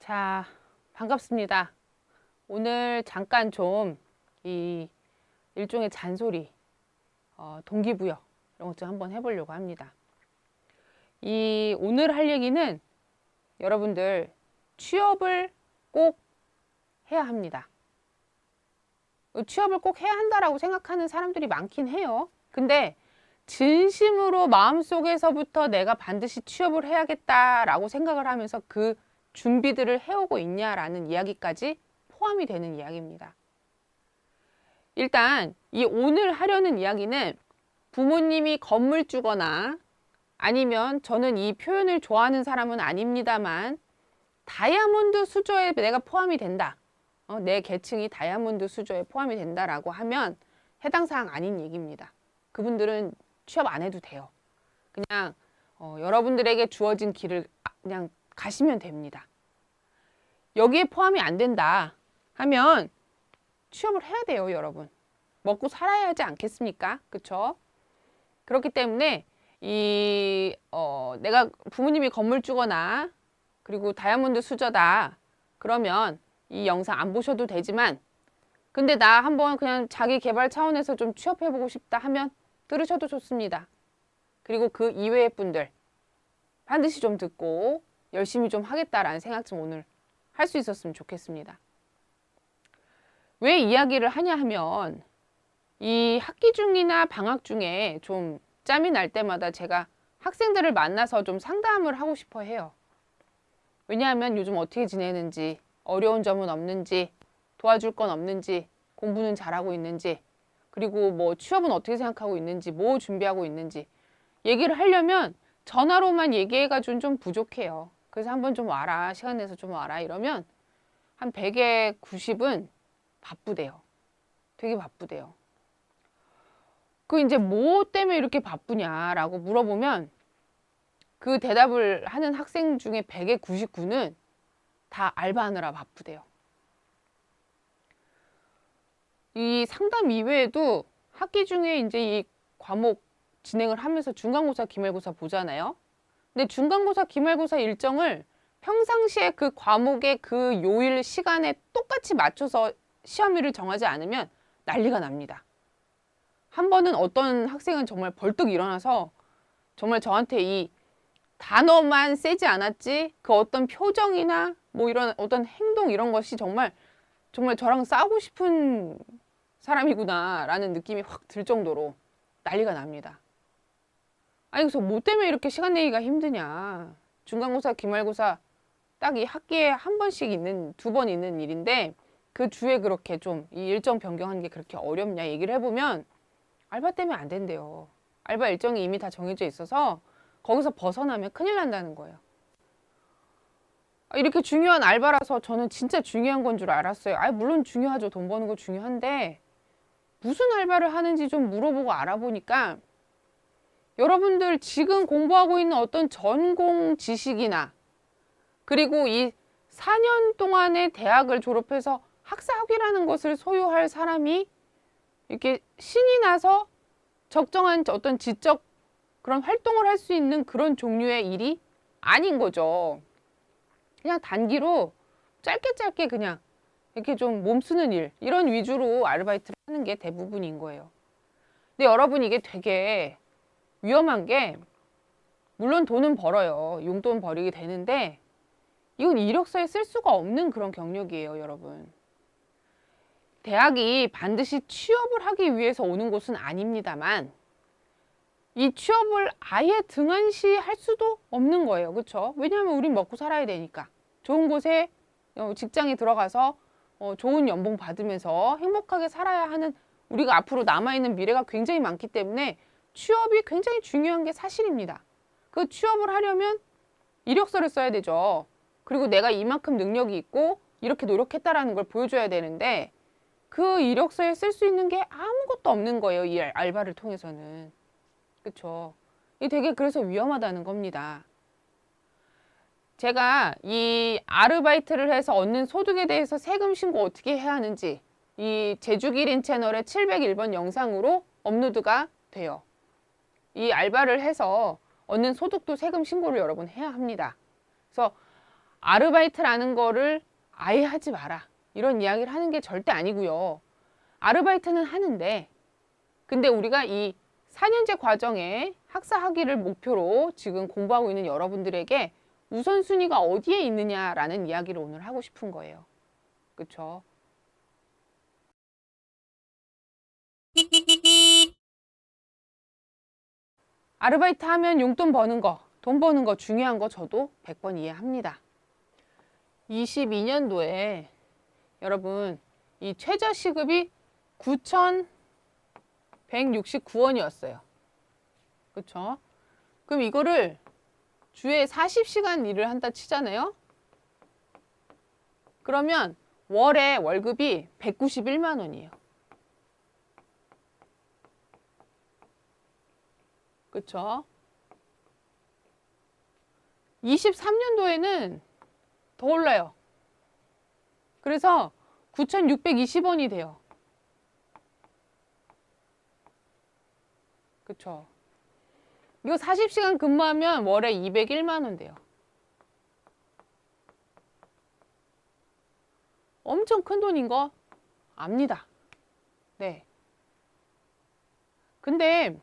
자, 반갑습니다. 오늘 잠깐 좀 이 일종의 잔소리, 동기부여 이런 것 좀 한번 해보려고 합니다. 이 오늘 할 얘기는 여러분들 취업을 꼭 해야 합니다. 취업을 꼭 해야 한다라고 생각하는 사람들이 많긴 해요. 근데 진심으로 마음속에서부터 내가 반드시 취업을 해야겠다라고 생각을 하면서 그 준비들을 해오고 있냐라는 이야기까지 포함이 되는 이야기입니다. 일단 이 오늘 하려는 이야기는 부모님이 건물주거나 아니면 저는 이 표현을 좋아하는 사람은 아닙니다만 다이아몬드 수저에 내가 포함이 된다. 내 계층이 다이아몬드 수저에 포함이 된다라고 하면 해당 사항 아닌 얘기입니다. 그분들은 취업 안 해도 돼요. 그냥 여러분들에게 주어진 길을 그냥 가시면 됩니다. 여기에 포함이 안 된다 하면 취업을 해야 돼요, 여러분. 먹고 살아야 하지 않겠습니까? 그쵸? 그렇기 때문에 내가 부모님이 건물주거나 그리고 다이아몬드 수저다 그러면 이 영상 안 보셔도 되지만 근데 나 한번 그냥 자기 개발 차원에서 좀 취업해보고 싶다 하면 들으셔도 좋습니다. 그리고 그 이외의 분들 반드시 좀 듣고 열심히 좀 하겠다라는 생각 좀 오늘 할 수 있었으면 좋겠습니다. 왜 이야기를 하냐 하면 이 학기 중이나 방학 중에 좀 짬이 날 때마다 제가 학생들을 만나서 좀 상담을 하고 싶어 해요. 왜냐하면 요즘 어떻게 지내는지, 어려운 점은 없는지, 도와줄 건 없는지, 공부는 잘하고 있는지, 그리고 뭐 취업은 어떻게 생각하고 있는지, 뭐 준비하고 있는지 얘기를 하려면 전화로만 얘기해가지고는 좀 부족해요. 그래서 한번 좀 와라, 시간 내서 좀 와라 이러면 한 100에 90은 바쁘대요. 되게 바쁘대요. 그 이제 뭐 때문에 이렇게 바쁘냐라고 물어보면 그 대답을 하는 학생 중에 100에 99는 다 알바하느라 바쁘대요. 이 상담 이외에도 학기 중에 이제 이 과목 진행을 하면서 중간고사, 기말고사 보잖아요. 근데 중간고사, 기말고사 일정을 평상시에 그 과목의 그 요일 시간에 똑같이 맞춰서 시험일을 정하지 않으면 난리가 납니다. 한 번은 어떤 학생은 정말 벌떡 일어나서 정말 저한테 이 단어만 세지 않았지 그 어떤 표정이나 뭐 이런 어떤 행동 이런 것이 정말 저랑 싸우고 싶은 사람이구나 라는 느낌이 확 들 정도로 난리가 납니다. 아니 그래서 뭐 때문에 이렇게 시간 내기가 힘드냐. 중간고사, 기말고사 딱 이 학기에 한 번씩 있는, 2번 있는 일인데 그 주에 그렇게 좀 이 일정 변경하는 게 그렇게 어렵냐 얘기를 해보면 알바 때문에 안 된대요. 알바 일정이 이미 다 정해져 있어서 거기서 벗어나면 큰일 난다는 거예요. 이렇게 중요한 알바라서 저는 진짜 중요한 건 줄 알았어요. 물론 중요하죠. 돈 버는 거 중요한데 무슨 알바를 하는지 좀 물어보고 알아보니까 여러분들 지금 공부하고 있는 어떤 전공 지식이나 그리고 이 4년 동안의 대학을 졸업해서 학사학위라는 것을 소유할 사람이 이렇게 신이 나서 적정한 어떤 지적 그런 활동을 할 수 있는 그런 종류의 일이 아닌 거죠. 그냥 단기로 짧게 그냥 이렇게 좀 몸 쓰는 일 이런 위주로 아르바이트를 하는 게 대부분인 거예요. 근데 여러분 이게 되게 위험한 게 물론 돈은 벌어요. 용돈 벌이게 되는데 이건 이력서에 쓸 수가 없는 그런 경력이에요, 여러분. 대학이 반드시 취업을 하기 위해서 오는 곳은 아닙니다만 이 취업을 아예 등한시 할 수도 없는 거예요. 그렇죠? 왜냐하면 우린 먹고 살아야 되니까. 좋은 곳에 직장에 들어가서 좋은 연봉 받으면서 행복하게 살아야 하는 우리가 앞으로 남아있는 미래가 굉장히 많기 때문에 취업이 굉장히 중요한 게 사실입니다. 그 취업을 하려면 이력서를 써야 되죠. 그리고 내가 이만큼 능력이 있고 이렇게 노력했다라는 걸 보여줘야 되는데 그 이력서에 쓸 수 있는 게 아무것도 없는 거예요. 이 알바를 통해서는. 그쵸? 이게 되게 그래서 위험하다는 겁니다. 제가 이 아르바이트를 해서 얻는 소득에 대해서 세금 신고 어떻게 해야 하는지 이 제주기린 채널의 701번 영상으로 업로드가 돼요. 이 알바를 해서 얻는 소득도 세금 신고를 여러분 해야 합니다. 그래서 아르바이트라는 거를 아예 하지 마라. 이런 이야기를 하는 게 절대 아니고요. 아르바이트는 하는데, 근데 우리가 이 4년제 과정에 학사 학위를 목표로 지금 공부하고 있는 여러분들에게 우선순위가 어디에 있느냐라는 이야기를 오늘 하고 싶은 거예요. 그쵸? 아르바이트 하면 용돈 버는 거, 돈 버는 거 중요한 거 저도 100번 이해합니다. 22년도에 여러분 이 최저시급이 9,169원이었어요. 그쵸? 그럼 이거를 주에 40시간 일을 한다 치잖아요. 그러면 월에 월급이 191만 원이에요. 그쵸? 23년도에는 더 올라요. 그래서 9,620원이 돼요. 그쵸? 이거 40시간 근무하면 월에 201만 원 돼요. 엄청 큰 돈인 거 압니다. 네. 근데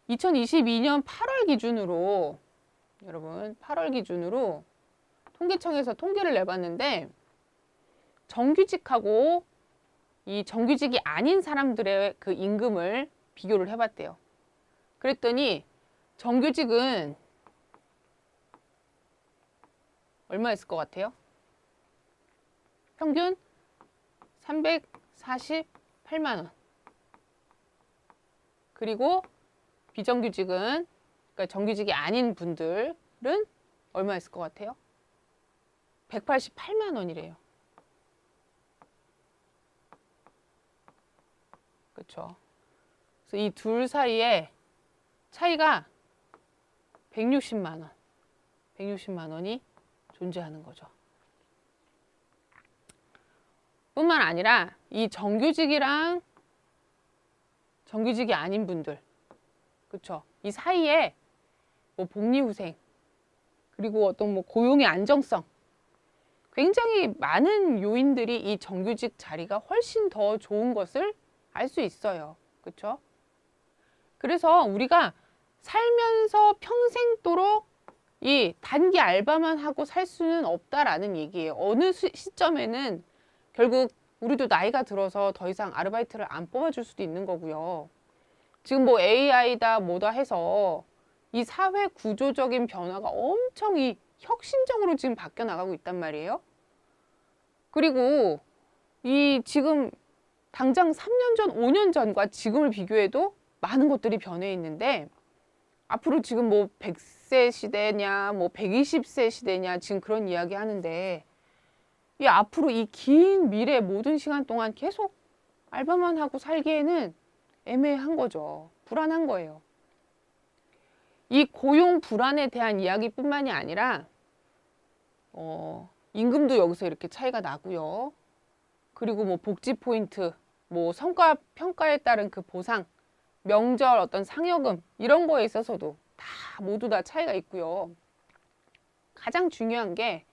2022년 8월 기준으로 여러분 8월 기준으로 통계청에서 통계를 내봤는데 정규직하고 이 정규직이 아닌 사람들의 그 임금을 비교를 해봤대요. 그랬더니 정규직은 얼마였을 것 같아요? 평균 348만 원. 그리고 비정규직은, 그러니까 정규직이 아닌 분들은 얼마였을 것 같아요? 188만 원이래요. 그렇죠? 그래서 이 둘 사이에 차이가 160만 원. 160만 원이 존재하는 거죠. 뿐만 아니라 이 정규직이랑 정규직이 아닌 분들, 그렇죠? 이 사이에 뭐 복리후생, 그리고 어떤 뭐 고용의 안정성, 굉장히 많은 요인들이 이 정규직 자리가 훨씬 더 좋은 것을 알 수 있어요. 그렇죠? 그래서 우리가 살면서 평생도록 이 단기 알바만 하고 살 수는 없다라는 얘기예요. 어느 시점에는 결국 우리도 나이가 들어서 더 이상 아르바이트를 안 뽑아줄 수도 있는 거고요. 지금 뭐 AI다 뭐다 해서 이 사회 구조적인 변화가 엄청 이 혁신적으로 지금 바뀌어 나가고 있단 말이에요. 그리고 이 지금 당장 3년 전, 5년 전과 지금을 비교해도 많은 것들이 변해 있는데 앞으로 지금 뭐 100세 시대냐, 뭐 120세 시대냐 지금 그런 이야기 하는데 이 앞으로 이 긴 미래 모든 시간 동안 계속 알바만 하고 살기에는 애매한 거죠. 불안한 거예요. 이 고용 불안에 대한 이야기뿐만이 아니라 임금도 여기서 이렇게 차이가 나고요. 그리고 뭐 복지 포인트, 뭐 성과 평가에 따른 그 보상, 명절 어떤 상여금 이런 거에 있어서도 다 모두 다 차이가 있고요. 가장 중요한 게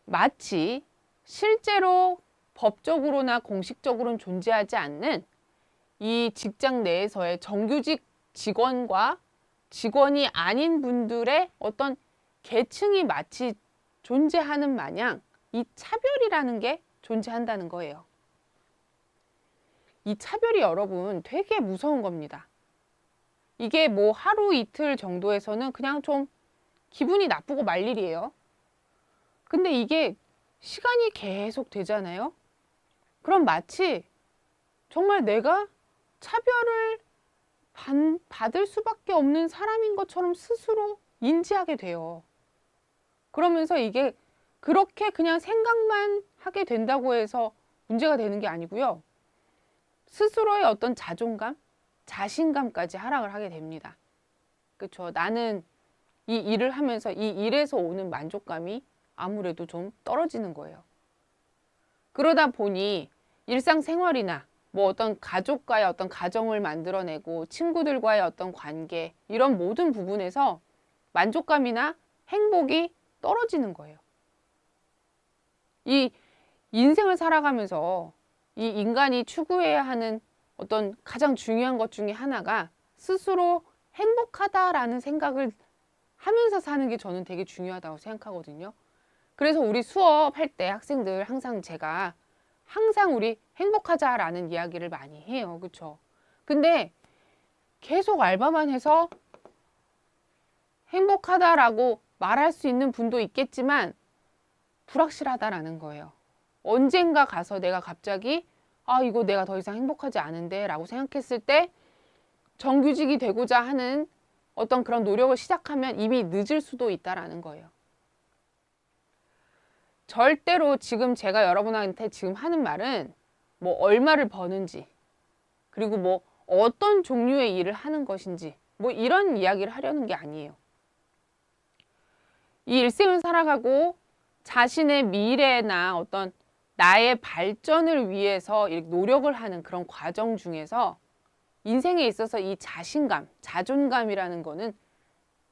마치 실제로 법적으로나 공식적으로는 존재하지 않는 이 직장 내에서의 정규직 직원과 직원이 아닌 분들의 어떤 계층이 마치 존재하는 마냥 이 차별이라는 게 존재한다는 거예요. 이 차별이 여러분 되게 무서운 겁니다. 이게 뭐 하루 이틀 정도에서는 그냥 좀 기분이 나쁘고 말 일이에요. 근데 이게 시간이 계속 되잖아요. 그럼 마치 정말 내가 차별을 받을 수밖에 없는 사람인 것처럼 스스로 인지하게 돼요. 그러면서 이게 그렇게 그냥 생각만 하게 된다고 해서 문제가 되는 게 아니고요. 스스로의 어떤 자존감, 자신감까지 하락을 하게 됩니다. 그렇죠? 나는 이 일을 하면서 이 일에서 오는 만족감이 아무래도 좀 떨어지는 거예요. 그러다 보니 일상생활이나 뭐 어떤 가족과의 어떤 가정을 만들어내고 친구들과의 어떤 관계 이런 모든 부분에서 만족감이나 행복이 떨어지는 거예요. 이 인생을 살아가면서 이 인간이 추구해야 하는 어떤 가장 중요한 것 중에 하나가 스스로 행복하다라는 생각을 하면서 사는 게 저는 되게 중요하다고 생각하거든요. 그래서 우리 수업할 때 학생들 항상 제가 항상 우리 행복하자라는 이야기를 많이 해요. 그쵸? 근데 계속 알바만 해서 행복하다라고 말할 수 있는 분도 있겠지만 불확실하다라는 거예요. 언젠가 가서 내가 갑자기 이거 내가 더 이상 행복하지 않은데 라고 생각했을 때 정규직이 되고자 하는 어떤 그런 노력을 시작하면 이미 늦을 수도 있다라는 거예요. 절대로 지금 제가 여러분한테 지금 하는 말은 뭐 얼마를 버는지, 그리고 뭐 어떤 종류의 일을 하는 것인지, 뭐 이런 이야기를 하려는 게 아니에요. 이 일생을 살아가고 자신의 미래나 어떤 나의 발전을 위해서 노력을 하는 그런 과정 중에서 인생에 있어서 이 자신감, 자존감이라는 거는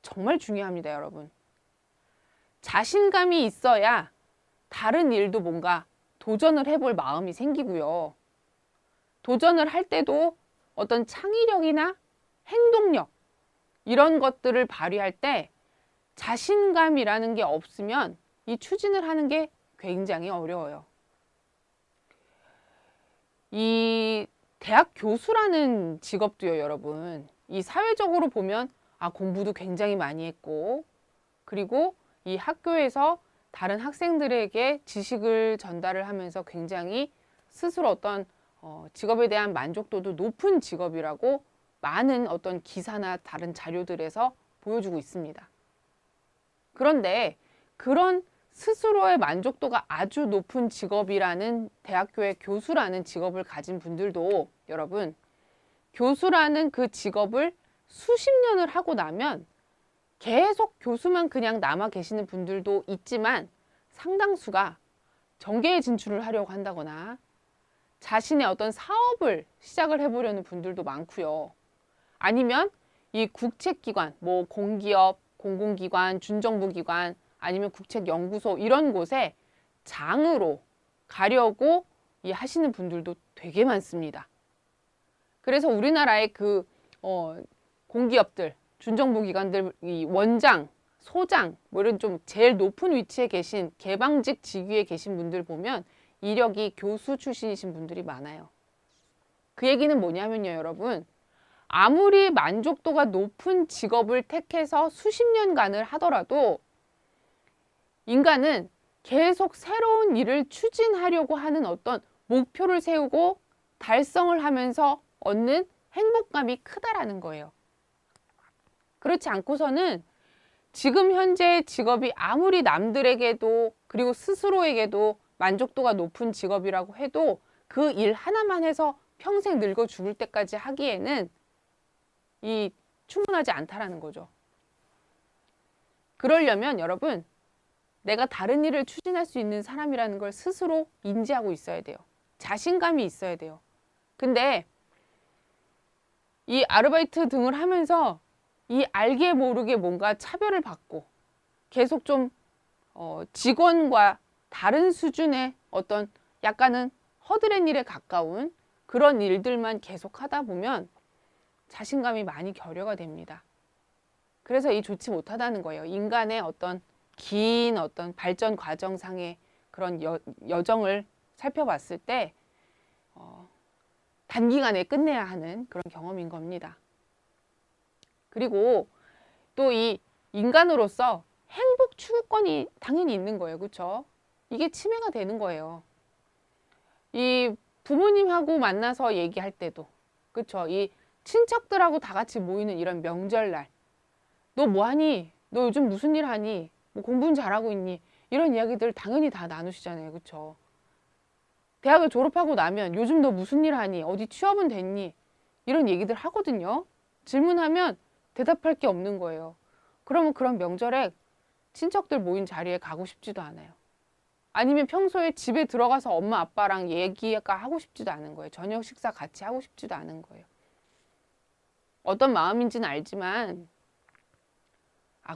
정말 중요합니다, 여러분. 자신감이 있어야 다른 일도 뭔가 도전을 해볼 마음이 생기고요. 도전을 할 때도 어떤 창의력이나 행동력, 이런 것들을 발휘할 때 자신감이라는 게 없으면 이 추진을 하는 게 굉장히 어려워요. 이 대학 교수라는 직업도요, 여러분. 이 사회적으로 보면 공부도 굉장히 많이 했고, 그리고 이 학교에서 다른 학생들에게 지식을 전달을 하면서 굉장히 스스로 어떤 직업에 대한 만족도도 높은 직업이라고 많은 어떤 기사나 다른 자료들에서 보여주고 있습니다. 그런데 그런 스스로의 만족도가 아주 높은 직업이라는 대학교의 교수라는 직업을 가진 분들도 여러분, 교수라는 그 직업을 수십 년을 하고 나면 계속 교수만 그냥 남아 계시는 분들도 있지만 상당수가 정계에 진출을 하려고 한다거나 자신의 어떤 사업을 시작을 해보려는 분들도 많고요. 아니면 이 국책기관, 뭐 공기업, 공공기관, 준정부기관, 아니면 국책연구소 이런 곳에 장으로 가려고 하시는 분들도 되게 많습니다. 그래서 우리나라의 공기업들, 준정부기관들 이 원장, 소장 뭐 이런 좀 제일 높은 위치에 계신 개방직 직위에 계신 분들 보면 이력이 교수 출신이신 분들이 많아요. 그 얘기는 뭐냐면요, 여러분. 아무리 만족도가 높은 직업을 택해서 수십 년간을 하더라도 인간은 계속 새로운 일을 추진하려고 하는 어떤 목표를 세우고 달성을 하면서 얻는 행복감이 크다라는 거예요. 그렇지 않고서는 지금 현재의 직업이 아무리 남들에게도 그리고 스스로에게도 만족도가 높은 직업이라고 해도 그 일 하나만 해서 평생 늙어 죽을 때까지 하기에는 충분하지 않다라는 거죠. 그러려면 여러분, 내가 다른 일을 추진할 수 있는 사람이라는 걸 스스로 인지하고 있어야 돼요. 자신감이 있어야 돼요. 근데 이 아르바이트 등을 하면서 이 알게 모르게 뭔가 차별을 받고 계속 좀 직원과 다른 수준의 어떤 약간은 허드렛 일에 가까운 그런 일들만 계속 하다 보면 자신감이 많이 결여가 됩니다. 그래서 이 좋지 못하다는 거예요. 인간의 어떤 긴 어떤 발전 과정상의 그런 여정을 살펴봤을 때 단기간에 끝내야 하는 그런 경험인 겁니다. 그리고 또 이 인간으로서 행복 추구권이 당연히 있는 거예요. 그렇죠? 이게 침해가 되는 거예요. 이 부모님하고 만나서 얘기할 때도 그렇죠? 이 친척들하고 다 같이 모이는 이런 명절날 너 뭐하니? 너 요즘 무슨 일 하니? 뭐 공부는 잘하고 있니? 이런 이야기들 당연히 다 나누시잖아요. 그렇죠? 대학을 졸업하고 나면 요즘 너 무슨 일 하니? 어디 취업은 됐니? 이런 얘기들 하거든요. 질문하면 대답할 게 없는 거예요. 그러면 그런 명절에 친척들 모인 자리에 가고 싶지도 않아요. 아니면 평소에 집에 들어가서 엄마 아빠랑 얘기가 하고 싶지도 않은 거예요. 저녁 식사 같이 하고 싶지도 않은 거예요. 어떤 마음인지는 알지만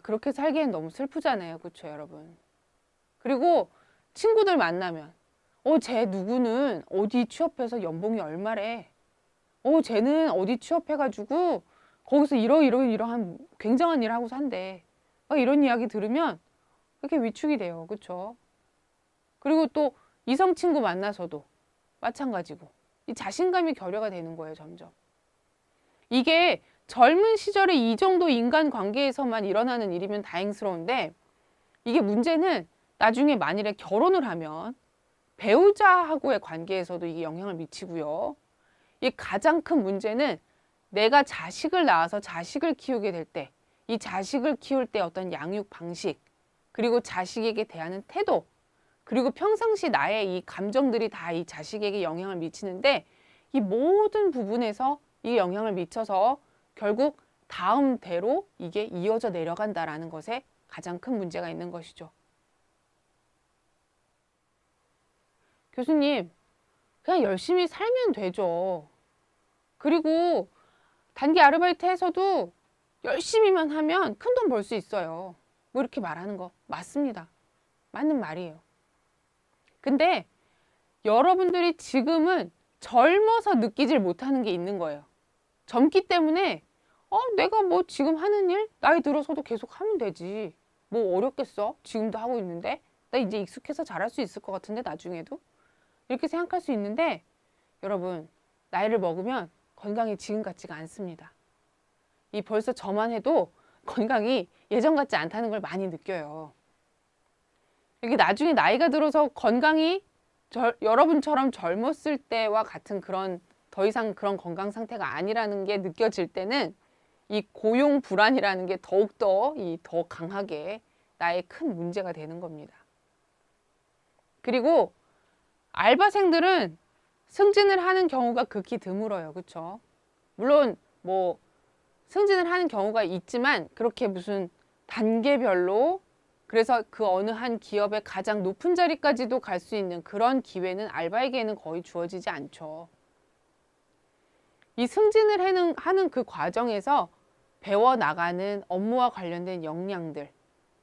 그렇게 살기엔 너무 슬프잖아요. 그렇죠, 여러분? 그리고 친구들 만나면 쟤 누구는 어디 취업해서 연봉이 얼마래. 쟤는 어디 취업해가지고 거기서 이러한 굉장한 일을 하고 산대. 막 이런 이야기 들으면 그렇게 위축이 돼요. 그쵸? 그리고 또 이성 친구 만나서도 마찬가지고 이 자신감이 결여가 되는 거예요. 점점. 이게 젊은 시절에 이 정도 인간관계에서만 일어나는 일이면 다행스러운데 이게 문제는 나중에 만일에 결혼을 하면 배우자하고의 관계에서도 이게 영향을 미치고요. 이 가장 큰 문제는 내가 자식을 낳아서 자식을 키우게 될 때, 이 자식을 키울 때 어떤 양육 방식, 그리고 자식에게 대하는 태도, 그리고 평상시 나의 이 감정들이 다 이 자식에게 영향을 미치는데 이 모든 부분에서 이 영향을 미쳐서 결국 다음 대로 이게 이어져 내려간다라는 것에 가장 큰 문제가 있는 것이죠. 교수님, 그냥 열심히 살면 되죠. 그리고 단기 아르바이트 해서도 열심히만 하면 큰 돈 벌 수 있어요. 뭐 이렇게 말하는 거 맞습니다. 맞는 말이에요. 근데 여러분들이 지금은 젊어서 느끼질 못하는 게 있는 거예요. 젊기 때문에 내가 뭐 지금 하는 일 나이 들어서도 계속 하면 되지. 뭐 어렵겠어? 지금도 하고 있는데 나 이제 익숙해서 잘할 수 있을 것 같은데 나중에도 이렇게 생각할 수 있는데 여러분 나이를 먹으면 건강이 지금 같지가 않습니다. 이 벌써 저만 해도 건강이 예전 같지 않다는 걸 많이 느껴요. 이게 나중에 나이가 들어서 건강이 여러분처럼 젊었을 때와 같은 그런 더 이상 그런 건강 상태가 아니라는 게 느껴질 때는 이 고용 불안이라는 게 더욱더 더 강하게 나의 큰 문제가 되는 겁니다. 그리고 알바생들은 승진을 하는 경우가 극히 드물어요. 그렇죠? 물론 뭐 승진을 하는 경우가 있지만 그렇게 무슨 단계별로 그래서 그 어느 한 기업의 가장 높은 자리까지도 갈 수 있는 그런 기회는 알바에게는 거의 주어지지 않죠. 이 승진을 하는 그 과정에서 배워나가는 업무와 관련된 역량들,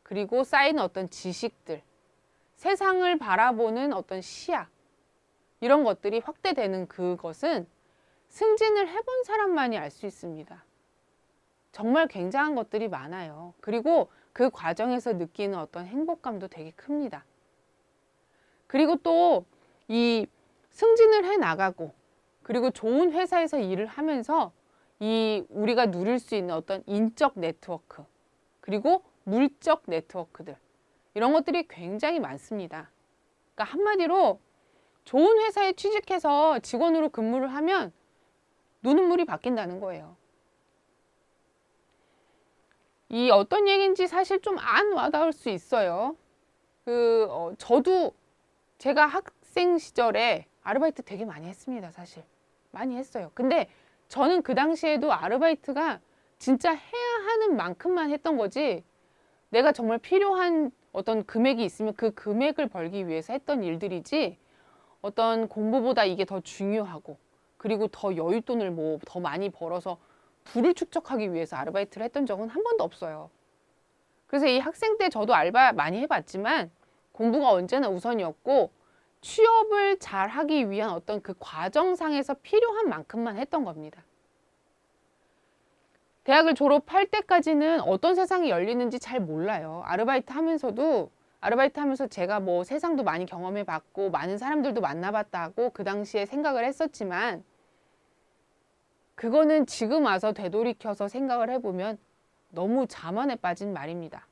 그리고 쌓이는 어떤 지식들, 세상을 바라보는 어떤 시야, 이런 것들이 확대되는 그것은 승진을 해본 사람만이 알 수 있습니다. 정말 굉장한 것들이 많아요. 그리고 그 과정에서 느끼는 어떤 행복감도 되게 큽니다. 그리고 또 이 승진을 해 나가고 그리고 좋은 회사에서 일을 하면서 이 우리가 누릴 수 있는 어떤 인적 네트워크 그리고 물적 네트워크들 이런 것들이 굉장히 많습니다. 그러니까 한마디로 좋은 회사에 취직해서 직원으로 근무를 하면 노는 물이 바뀐다는 거예요. 이 어떤 얘기인지 사실 좀 안 와닿을 수 있어요. 저도 제가 학생 시절에 아르바이트 되게 많이 했습니다, 사실. 많이 했어요. 근데 저는 그 당시에도 아르바이트가 진짜 해야 하는 만큼만 했던 거지, 내가 정말 필요한 어떤 금액이 있으면 그 금액을 벌기 위해서 했던 일들이지, 어떤 공부보다 이게 더 중요하고, 그리고 더 여윳돈을 뭐 더 많이 벌어서 부를 축적하기 위해서 아르바이트를 했던 적은 한 번도 없어요. 그래서 이 학생 때 저도 알바 많이 해봤지만 공부가 언제나 우선이었고 취업을 잘 하기 위한 어떤 그 과정상에서 필요한 만큼만 했던 겁니다. 대학을 졸업할 때까지는 어떤 세상이 열리는지 잘 몰라요. 아르바이트 하면서 제가 뭐 세상도 많이 경험해 봤고 많은 사람들도 만나봤다고 그 당시에 생각을 했었지만 그거는 지금 와서 되돌이켜서 생각을 해보면 너무 자만에 빠진 말입니다.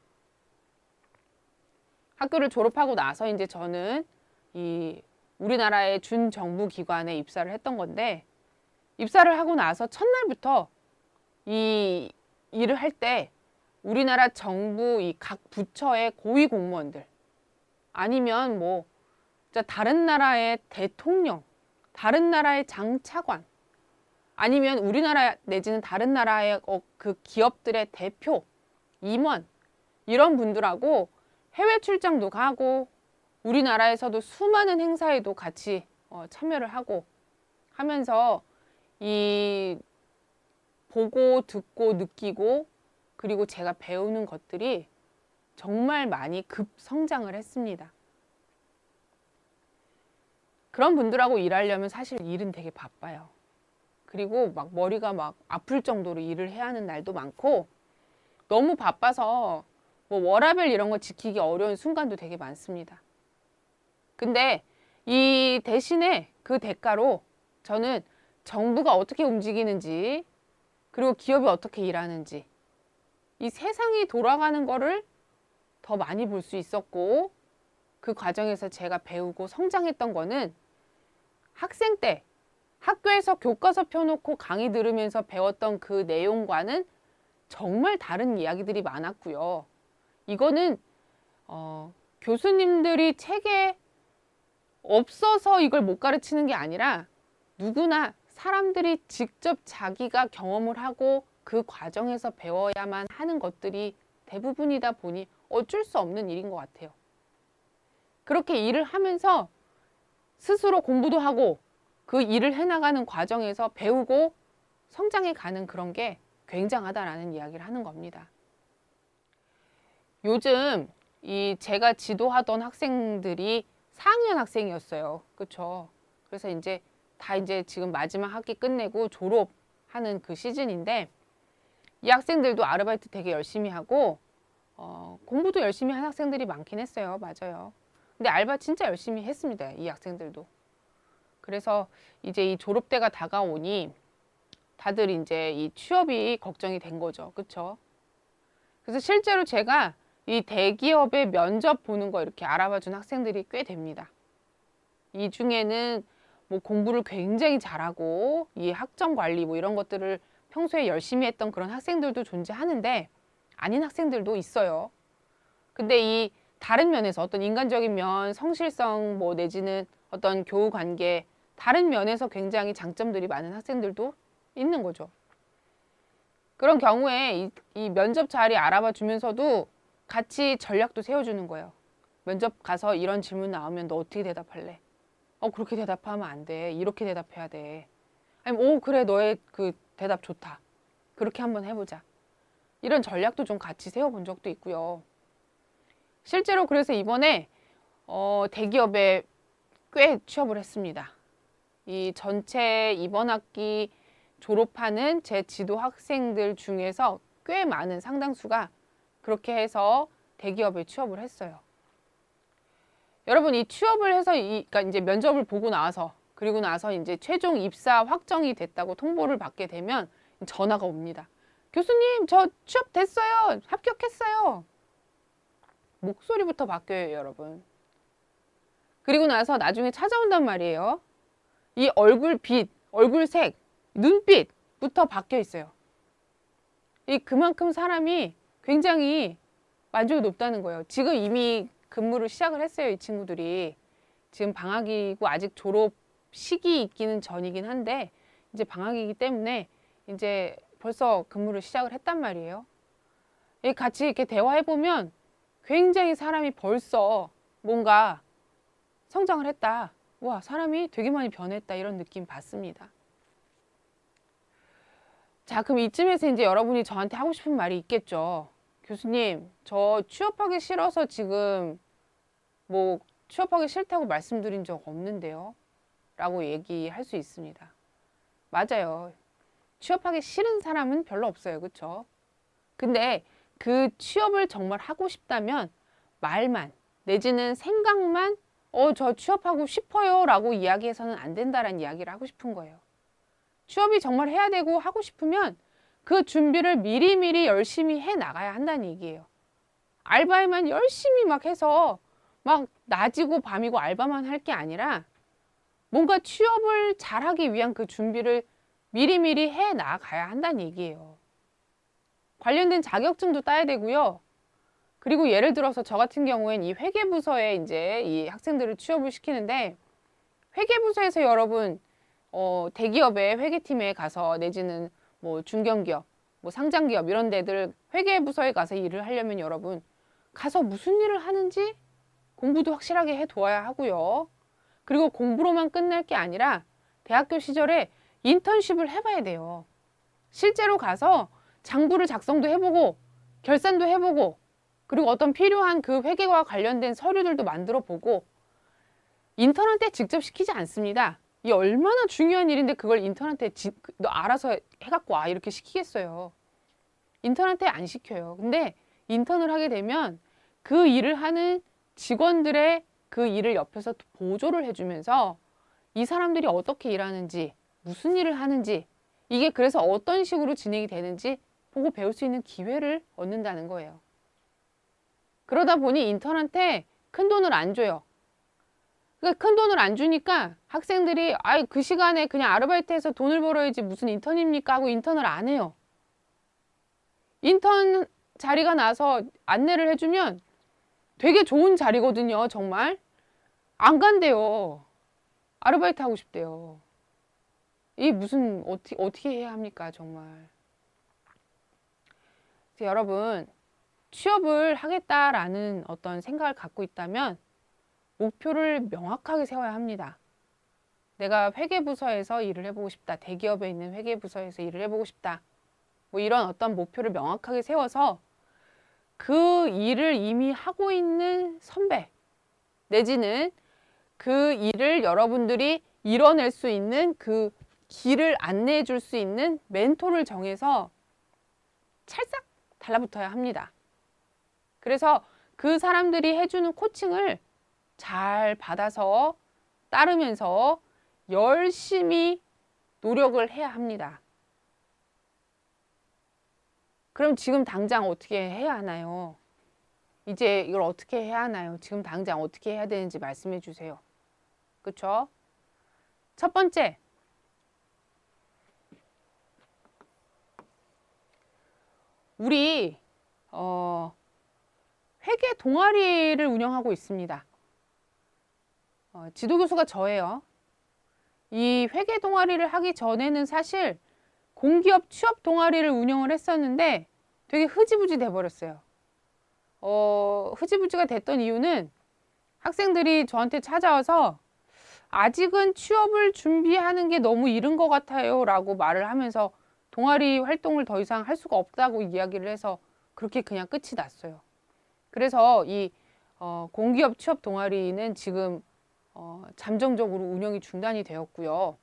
학교를 졸업하고 나서 이제 저는 이 우리나라의 준정부 기관에 입사를 했던 건데 입사를 하고 나서 첫날부터 이 일을 할 때 우리나라 정부 이 각 부처의 고위 공무원들 아니면 뭐 다른 나라의 대통령, 다른 나라의 장차관 아니면 우리나라 내지는 다른 나라의 그 기업들의 대표, 임원 이런 분들하고 해외 출장도 가고 우리나라에서도 수많은 행사에도 같이 참여를 하고 하면서 이 보고 듣고 느끼고 그리고 제가 배우는 것들이 정말 많이 급성장을 했습니다. 그런 분들하고 일하려면 사실 일은 되게 바빠요. 그리고 막 머리가 막 아플 정도로 일을 해야 하는 날도 많고, 너무 바빠서 뭐 워라밸 이런 거 지키기 어려운 순간도 되게 많습니다. 근데 이 대신에 그 대가로 저는 정부가 어떻게 움직이는지, 그리고 기업이 어떻게 일하는지, 이 세상이 돌아가는 거를 더 많이 볼 수 있었고, 그 과정에서 제가 배우고 성장했던 거는 학생 때 학교에서 교과서 펴놓고 강의 들으면서 배웠던 그 내용과는 정말 다른 이야기들이 많았고요. 이거는 교수님들이 책에 없어서 이걸 못 가르치는 게 아니라 누구나 사람들이 직접 자기가 경험을 하고 그 과정에서 배워야만 하는 것들이 대부분이다 보니 어쩔 수 없는 일인 것 같아요. 그렇게 일을 하면서 스스로 공부도 하고 그 일을 해나가는 과정에서 배우고 성장해 가는 그런 게 굉장하다라는 이야기를 하는 겁니다. 요즘 이 제가 지도하던 학생들이 4학년 학생이었어요. 그쵸? 그래서 이제 다 이제 지금 마지막 학기 끝내고 졸업하는 그 시즌인데, 이 학생들도 아르바이트 되게 열심히 하고 공부도 열심히 한 학생들이 많긴 했어요. 맞아요. 근데 알바 진짜 열심히 했습니다. 이 학생들도. 그래서 이제 이 졸업 때가 다가오니 다들 이제 이 취업이 걱정이 된 거죠. 그쵸? 그래서 실제로 제가 이 대기업의 면접 보는 거 이렇게 알아봐 준 학생들이 꽤 됩니다. 이 중에는 뭐 공부를 굉장히 잘하고 이 학점 관리 뭐 이런 것들을 평소에 열심히 했던 그런 학생들도 존재하는데, 아닌 학생들도 있어요. 근데 이 다른 면에서 어떤 인간적인 면, 성실성 뭐 내지는 어떤 교우 관계, 다른 면에서 굉장히 장점들이 많은 학생들도 있는 거죠. 그런 경우에 이 면접 자리 알아봐 주면서도 같이 전략도 세워주는 거예요. 면접 가서 이런 질문 나오면 너 어떻게 대답할래? 그렇게 대답하면 안 돼. 이렇게 대답해야 돼. 아니면 그래, 너의 그 대답 좋다. 그렇게 한번 해보자. 이런 전략도 좀 같이 세워본 적도 있고요. 실제로 그래서 이번에 대기업에 꽤 취업을 했습니다. 이 전체 이번 학기 졸업하는 제 지도 학생들 중에서 꽤 많은 상당수가 그렇게 해서 대기업에 취업을 했어요. 여러분, 이 취업을 해서 그러니까 이제 면접을 보고 나서, 그리고 나서 이제 최종 입사 확정이 됐다고 통보를 받게 되면 전화가 옵니다. 교수님, 저 취업됐어요. 합격했어요. 목소리부터 바뀌어요, 여러분. 그리고 나서 나중에 찾아온단 말이에요. 이 얼굴 빛, 얼굴 색, 눈빛부터 바뀌어 있어요. 그만큼 사람이 굉장히 만족이 높다는 거예요. 지금 이미 근무를 시작을 했어요, 이 친구들이. 지금 방학이고 아직 졸업 시기 있기는 전이긴 한데, 이제 방학이기 때문에 이제 벌써 근무를 시작을 했단 말이에요. 같이 이렇게 대화해보면 굉장히 사람이 벌써 뭔가 성장을 했다. 와, 사람이 되게 많이 변했다. 이런 느낌 받습니다. 자, 그럼 이쯤에서 이제 여러분이 저한테 하고 싶은 말이 있겠죠. 교수님, 저 취업하기 싫어서 지금 뭐 취업하기 싫다고 말씀드린 적 없는데요. 라고 얘기할 수 있습니다. 맞아요. 취업하기 싫은 사람은 별로 없어요. 그쵸? 근데 그 취업을 정말 하고 싶다면 말만 내지는 생각만 저 취업하고 싶어요 라고 이야기해서는 안 된다라는 이야기를 하고 싶은 거예요. 취업이 정말 해야 되고 하고 싶으면 그 준비를 미리미리 열심히 해 나가야 한다는 얘기예요. 알바에만 열심히 막 해서 막 낮이고 밤이고 알바만 할 게 아니라 뭔가 취업을 잘하기 위한 그 준비를 미리미리 해 나가야 한다는 얘기예요. 관련된 자격증도 따야 되고요. 그리고 예를 들어서 저 같은 경우엔 이 회계부서에 이제 이 학생들을 취업을 시키는데, 회계부서에서 여러분 대기업의 회계팀에 가서 내지는 뭐 중견기업, 뭐 상장기업 이런 데들 회계부서에 가서 일을 하려면 여러분 가서 무슨 일을 하는지 공부도 확실하게 해둬야 하고요. 그리고 공부로만 끝날 게 아니라 대학교 시절에 인턴십을 해봐야 돼요. 실제로 가서 장부를 작성도 해보고 결산도 해보고 그리고 어떤 필요한 그 회계와 관련된 서류들도 만들어 보고 인턴한테 직접 시키지 않습니다. 이 얼마나 중요한 일인데 그걸 인턴한테 너 알아서 해갖고 와 이렇게 시키겠어요. 인턴한테 안 시켜요. 근데 인턴을 하게 되면 그 일을 하는 직원들의 그 일을 옆에서 보조를 해주면서 이 사람들이 어떻게 일하는지, 무슨 일을 하는지, 이게 그래서 어떤 식으로 진행이 되는지 보고 배울 수 있는 기회를 얻는다는 거예요. 그러다 보니 인턴한테 큰 돈을 안 줘요. 그러니까 큰 돈을 안 주니까 학생들이 아이 그 시간에 그냥 아르바이트해서 돈을 벌어야지 무슨 인턴입니까 하고 인턴을 안 해요. 인턴 자리가 나서 안내를 해주면 되게 좋은 자리거든요. 정말 안 간대요. 아르바이트 하고 싶대요. 이 무슨 어떻게 해야 합니까 정말. 그래서 여러분 취업을 하겠다라는 어떤 생각을 갖고 있다면 목표를 명확하게 세워야 합니다. 내가 회계부서에서 일을 해보고 싶다. 대기업에 있는 회계부서에서 일을 해보고 싶다. 뭐 이런 어떤 목표를 명확하게 세워서 그 일을 이미 하고 있는 선배 내지는 그 일을 여러분들이 이뤄낼 수 있는 그 길을 안내해 줄 수 있는 멘토를 정해서 찰싹 달라붙어야 합니다. 그래서 그 사람들이 해주는 코칭을 잘 받아서 따르면서 열심히 노력을 해야 합니다. 그럼 지금 당장 어떻게 해야 하나요? 이제 이걸 어떻게 해야 하나요? 지금 당장 어떻게 해야 되는지 말씀해 주세요. 그쵸? 첫 번째, 우리 회계 동아리를 운영하고 있습니다. 지도교수가 저예요. 이 회계 동아리를 하기 전에는 사실 공기업 취업 동아리를 운영을 했었는데 되게 흐지부지 돼버렸어요. 흐지부지가 됐던 이유는 학생들이 저한테 찾아와서 아직은 취업을 준비하는 게 너무 이른 것 같아요 라고 말을 하면서 동아리 활동을 더 이상 할 수가 없다고 이야기를 해서 그렇게 그냥 끝이 났어요. 그래서 이 공기업 취업 동아리는 지금 잠정적으로 운영이 중단이 되었고요.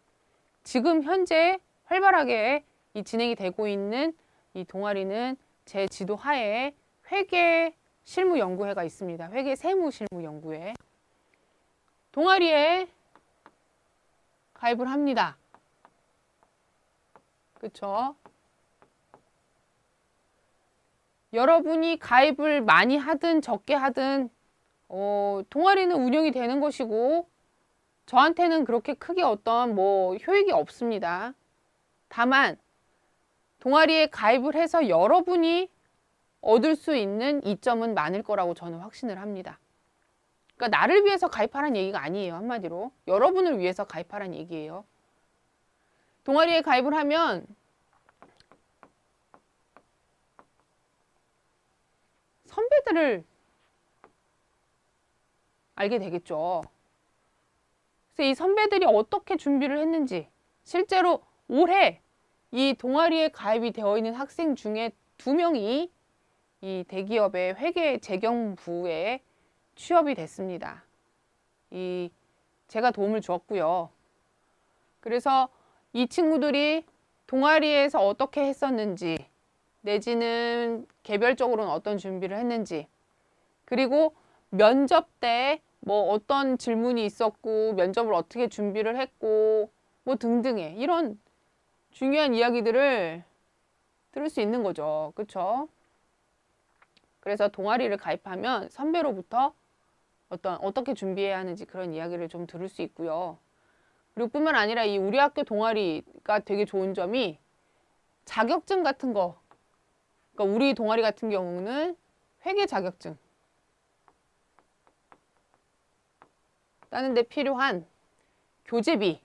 지금 현재 활발하게 이 진행이 되고 있는 이 동아리는 제 지도 하에 회계 실무연구회가 있습니다. 회계 세무실무연구회. 동아리에 가입을 합니다. 그쵸? 여러분이 가입을 많이 하든 적게 하든 동아리는 운영이 되는 것이고 저한테는 그렇게 크게 어떤 뭐 효익이 없습니다. 다만 동아리에 가입을 해서 여러분이 얻을 수 있는 이점은 많을 거라고 저는 확신을 합니다. 그러니까 나를 위해서 가입하라는 얘기가 아니에요. 한마디로 여러분을 위해서 가입하라는 얘기예요. 동아리에 가입을 하면 선배들을 알게 되겠죠. 그래서 이 선배들이 어떻게 준비를 했는지 실제로 올해 이 동아리에 가입이 되어 있는 학생 중에 2명이 이 대기업의 회계 재경부에 취업이 됐습니다. 제가 도움을 주었고요. 그래서 이 친구들이 동아리에서 어떻게 했었는지 내지는 개별적으로는 어떤 준비를 했는지 그리고 면접 때 뭐 어떤 질문이 있었고 면접을 어떻게 준비를 했고 뭐 등등의 이런 중요한 이야기들을 들을 수 있는 거죠. 그렇죠? 그래서 동아리를 가입하면 선배로부터 어떻게 준비해야 하는지 그런 이야기를 좀 들을 수 있고요. 그리고 뿐만 아니라 이 우리 학교 동아리가 되게 좋은 점이 자격증 같은 거 그러니까 우리 동아리 같은 경우는 회계 자격증 따는 데 필요한 교재비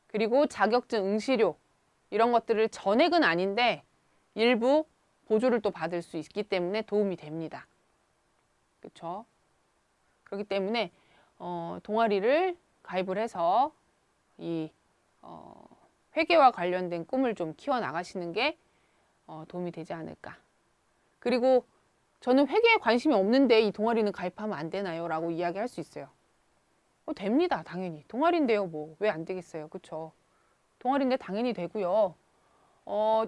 그리고 자격증 응시료 이런 것들을 전액은 아닌데 일부 보조를 또 받을 수 있기 때문에 도움이 됩니다. 그렇죠? 그렇기 때문에 동아리를 가입을 해서 이 회계와 관련된 꿈을 좀 키워나가시는 게 도움이 되지 않을까. 그리고 저는 회계에 관심이 없는데 이 동아리는 가입하면 안 되나요? 라고 이야기할 수 있어요. 됩니다. 당연히. 동아리인데요. 뭐 왜 안 되겠어요. 그쵸? 동아리인데 당연히 되고요.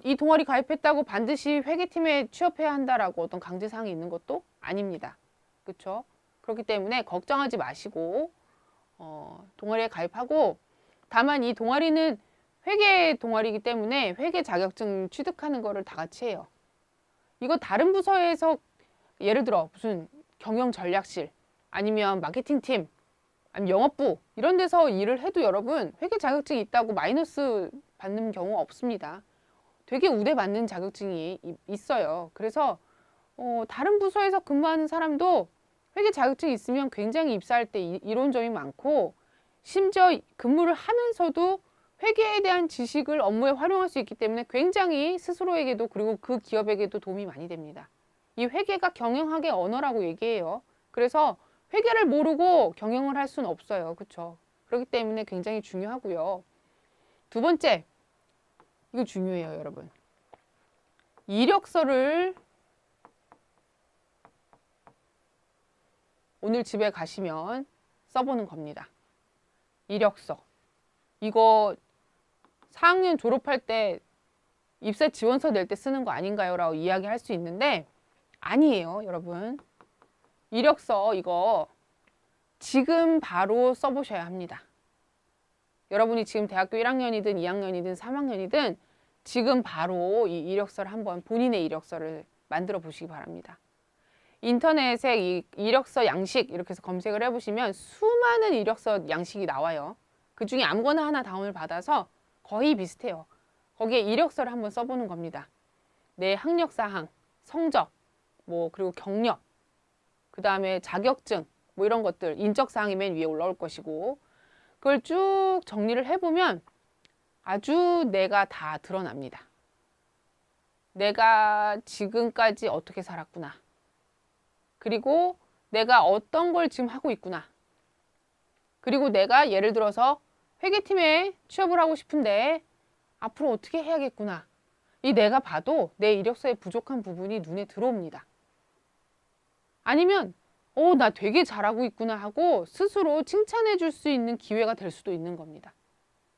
이 동아리 가입했다고 반드시 회계팀에 취업해야 한다라고 어떤 강제사항이 있는 것도 아닙니다. 그쵸? 그렇기 때문에 걱정하지 마시고 동아리에 가입하고, 다만 이 동아리는 회계 동아리이기 때문에 회계 자격증 취득하는 거를 다 같이 해요. 이거 다른 부서에서 예를 들어 무슨 경영전략실 아니면 마케팅팀 아니면 영업부 이런 데서 일을 해도 여러분 회계 자격증이 있다고 마이너스 받는 경우 없습니다. 되게 우대받는 자격증이 있어요. 그래서 다른 부서에서 근무하는 사람도 회계 자격증이 있으면 굉장히 입사할 때 이론점이 많고, 심지어 근무를 하면서도 회계에 대한 지식을 업무에 활용할 수 있기 때문에 굉장히 스스로에게도 그리고 그 기업에게도 도움이 많이 됩니다. 이 회계가 경영학의 언어라고 얘기해요. 그래서 회계를 모르고 경영을 할 수는 없어요. 그렇죠? 그렇기 때문에 굉장히 중요하고요. 두 번째, 이거 중요해요, 여러분. 이력서를 오늘 집에 가시면 써보는 겁니다. 이력서. 이거 4학년 졸업할 때 입사 지원서 낼 때 쓰는 거 아닌가요? 라고 이야기할 수 있는데 아니에요, 여러분. 이력서 이거 지금 바로 써보셔야 합니다. 여러분이 지금 대학교 1학년이든 2학년이든 3학년이든 지금 바로 이 이력서를 한번 본인의 이력서를 만들어 보시기 바랍니다. 인터넷에 이 이력서 양식 이렇게 해서 검색을 해보시면 수많은 이력서 양식이 나와요. 그 중에 아무거나 하나 다운을 받아서 거의 비슷해요. 거기에 이력서를 한번 써보는 겁니다. 내 학력사항, 성적, 뭐 그리고 경력, 그 다음에 자격증, 뭐 이런 것들, 인적사항이 맨 위에 올라올 것이고, 그걸 쭉 정리를 해보면 아주 내가 다 드러납니다. 내가 지금까지 어떻게 살았구나. 그리고 내가 어떤 걸 지금 하고 있구나. 그리고 내가 예를 들어서 회계팀에 취업을 하고 싶은데 앞으로 어떻게 해야겠구나. 이 내가 봐도 내 이력서에 부족한 부분이 눈에 들어옵니다. 아니면 나 되게 잘하고 있구나 하고 스스로 칭찬해 줄 수 있는 기회가 될 수도 있는 겁니다.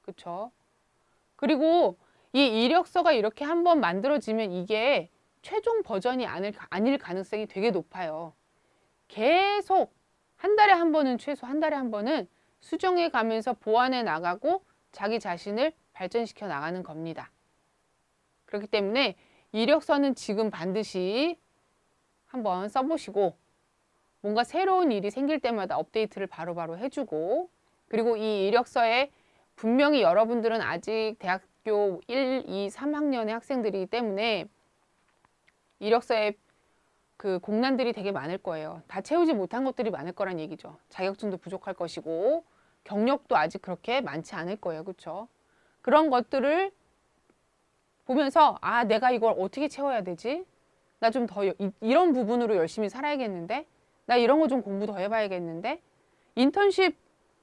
그쵸? 그리고 이 이력서가 이렇게 한번 만들어지면 이게 최종 버전이 아닐 가능성이 되게 높아요. 계속 한 달에 한 번은 최소 한 달에 한 번은 수정해 가면서 보완해 나가고 자기 자신을 발전시켜 나가는 겁니다. 그렇기 때문에 이력서는 지금 반드시 한번 써보시고, 뭔가 새로운 일이 생길 때마다 업데이트를 바로바로 해주고, 그리고 이 이력서에 분명히 여러분들은 아직 대학교 1, 2, 3학년의 학생들이기 때문에 이력서에 그 공란들이 되게 많을 거예요. 다 채우지 못한 것들이 많을 거란 얘기죠. 자격증도 부족할 것이고 경력도 아직 그렇게 많지 않을 거예요. 그렇죠? 그런 것들을 보면서 내가 이걸 어떻게 채워야 되지? 나 좀 더 이런 부분으로 열심히 살아야겠는데? 나 이런 거 좀 공부 더 해봐야겠는데? 인턴십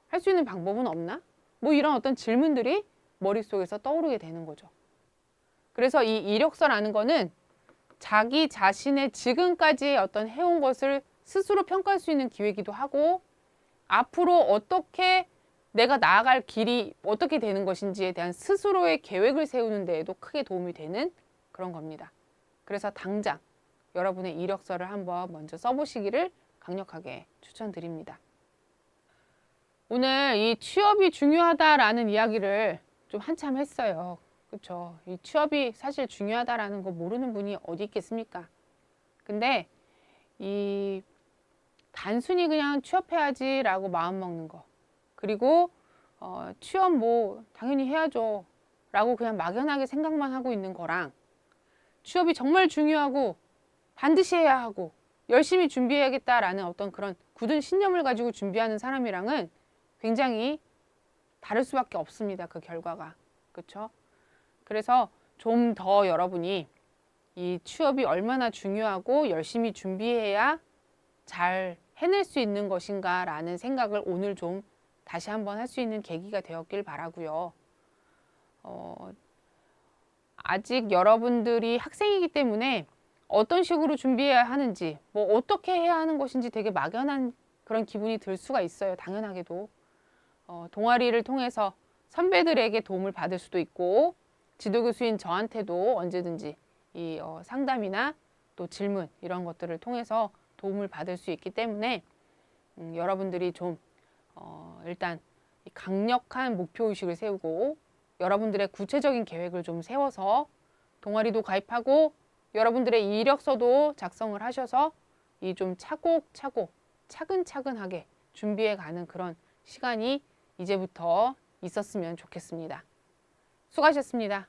할 수 있는 방법은 없나? 뭐 이런 어떤 질문들이 머릿속에서 떠오르게 되는 거죠. 그래서 이 이력서라는 거는 자기 자신의 지금까지의 어떤 해온 것을 스스로 평가할 수 있는 기회이기도 하고, 앞으로 어떻게 내가 나아갈 길이 어떻게 되는 것인지에 대한 스스로의 계획을 세우는 데에도 크게 도움이 되는 그런 겁니다. 그래서 당장 여러분의 이력서를 한번 먼저 써보시기를 강력하게 추천드립니다. 오늘 이 취업이 중요하다라는 이야기를 좀 한참 했어요. 그렇죠? 이 취업이 사실 중요하다라는 거 모르는 분이 어디 있겠습니까? 근데 이 단순히 그냥 취업해야지라고 마음 먹는 거, 그리고 취업 뭐 당연히 해야죠 라고 그냥 막연하게 생각만 하고 있는 거랑, 취업이 정말 중요하고 반드시 해야 하고 열심히 준비해야겠다라는 어떤 그런 굳은 신념을 가지고 준비하는 사람이랑은 굉장히 다를 수밖에 없습니다. 그 결과가. 그렇죠? 그래서 좀 더 여러분이 이 취업이 얼마나 중요하고 열심히 준비해야 잘 해낼 수 있는 것인가 라는 생각을 오늘 좀 다시 한번 할 수 있는 계기가 되었길 바라고요. 아직 여러분들이 학생이기 때문에 어떤 식으로 준비해야 하는지, 뭐 어떻게 해야 하는 것인지 되게 막연한 그런 기분이 들 수가 있어요. 당연하게도. 동아리를 통해서 선배들에게 도움을 받을 수도 있고 지도교수인 저한테도 언제든지 이 상담이나 또 질문 이런 것들을 통해서 도움을 받을 수 있기 때문에 여러분들이 좀 일단 강력한 목표의식을 세우고 여러분들의 구체적인 계획을 좀 세워서 동아리도 가입하고 여러분들의 이력서도 작성을 하셔서 이 좀 차곡차곡 차근차근하게 준비해 가는 그런 시간이 이제부터 있었으면 좋겠습니다. 수고하셨습니다.